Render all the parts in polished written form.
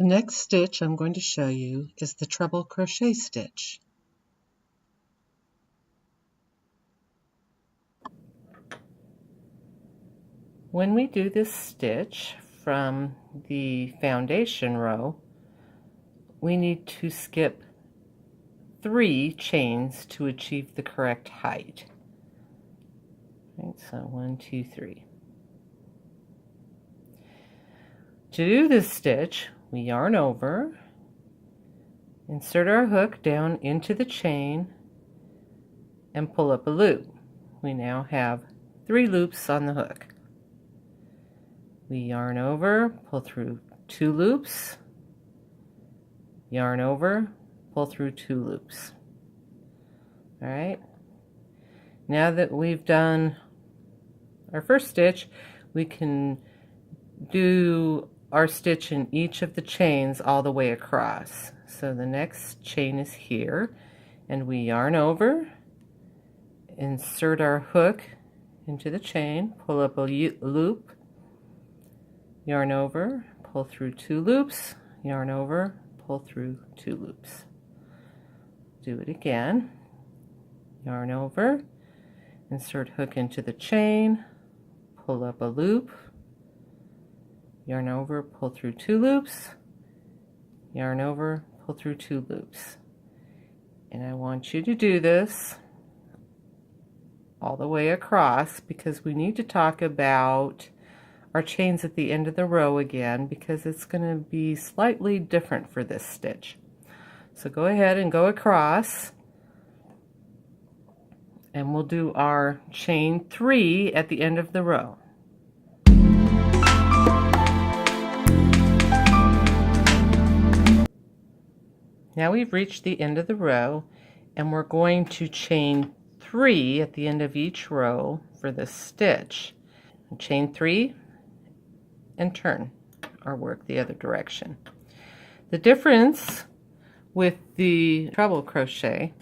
The next stitch I'm going to show you is the treble crochet stitch. When we do this stitch from the foundation row, we need to skip 3 chains to achieve the correct height. Right, so 1, 2, 3. To do this stitch, we yarn over, insert our hook down into the chain, and pull up a loop. We now have 3 loops on the hook. We yarn over, pull through 2 loops, yarn over, pull through 2 loops. All right. Now that we've done our first stitch, we can do our stitch in each of the chains all the way across. So the next chain is here, and we yarn over, insert our hook into the chain, pull up a loop, yarn over, pull through 2 loops, yarn over, pull through 2 loops. Do it again. Yarn over, insert hook into the chain, pull up a loop, yarn over, pull through 2 loops, yarn over, pull through 2 loops. And I want you to do this all the way across because we need to talk about our chains at the end of the row again because it's going to be slightly different for this stitch. So go ahead and go across, and we'll do our chain 3 at the end of the row. Now we've reached the end of the row, and we're going to chain 3 at the end of each row for this stitch. Chain 3 and turn or work the other direction. The difference with the treble crochet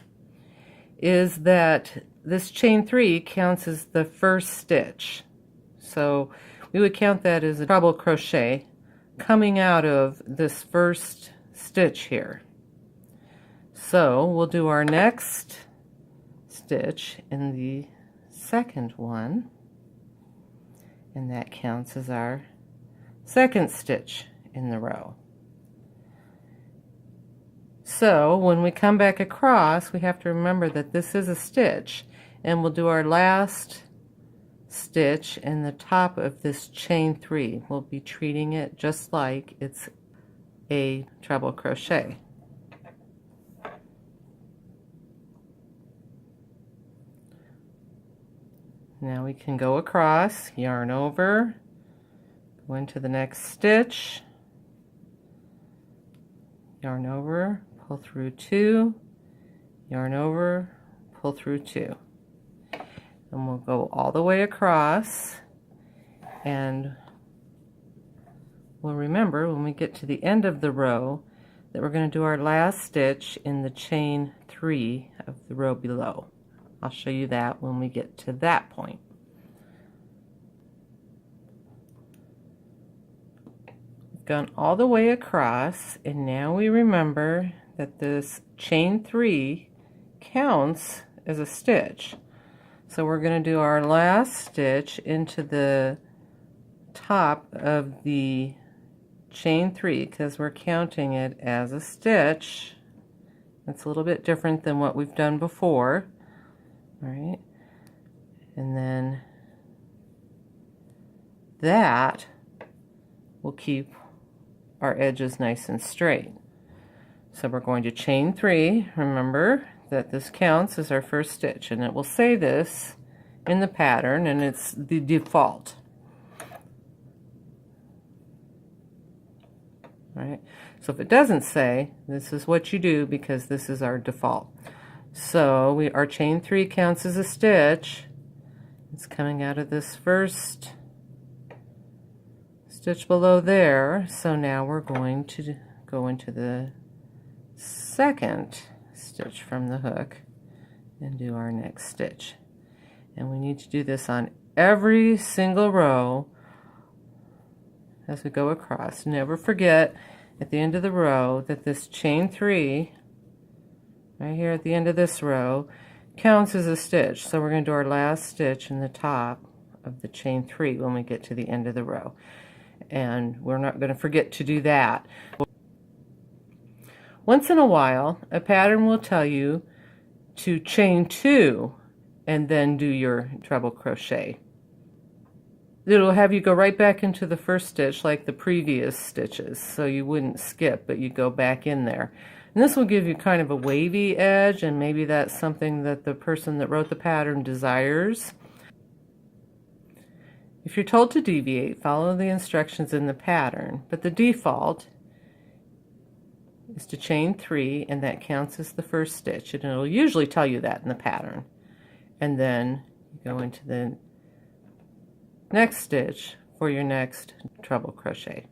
is that this chain 3 counts as the first stitch. So we would count that as a treble crochet coming out of this first stitch here. So we'll do our next stitch in the second one, and that counts as our second stitch in the row. So when we come back across, we have to remember that this is a stitch, and we'll do our last stitch in the top of this chain 3. We'll be treating it just like it's a treble crochet. Now we can go across, yarn over, go into the next stitch, yarn over, pull through 2, yarn over, pull through 2. And we'll go all the way across, and we'll remember when we get to the end of the row that we're going to do our last stitch in the chain 3 of the row below. I'll show you that when we get to that point. We've gone all the way across, and now we remember that this chain 3 counts as a stitch. So we're going to do our last stitch into the top of the chain 3 because we're counting it as a stitch. It's a little bit different than what we've done before. All right, and then that will keep our edges nice and straight. So we're going to chain 3. Remember that this counts as our first stitch, and it will say this in the pattern, and it's the default. All right, so if it doesn't say, this is what you do because this is our default. So our chain 3 counts as a stitch. It's coming out of this first stitch below there. So now we're going to go into the second stitch from the hook and do our next stitch. And we need to do this on every single row as we go across. Never forget, at the end of the row that this chain 3 right here at the end of this row counts as a stitch. So we're going to do our last stitch in the top of the chain 3 when we get to the end of the row. And we're not going to forget to do that. Once in a while, a pattern will tell you to chain 2 and then do your treble crochet. It'll have you go right back into the first stitch like the previous stitches, so you wouldn't skip, but you go back in there. And this will give you kind of a wavy edge, and maybe that's something that the person that wrote the pattern desires. If you're told to deviate, follow the instructions in the pattern, but the default is to chain 3, and that counts as the first stitch, and it'll usually tell you that in the pattern. And then you go into the next stitch for your next treble crochet.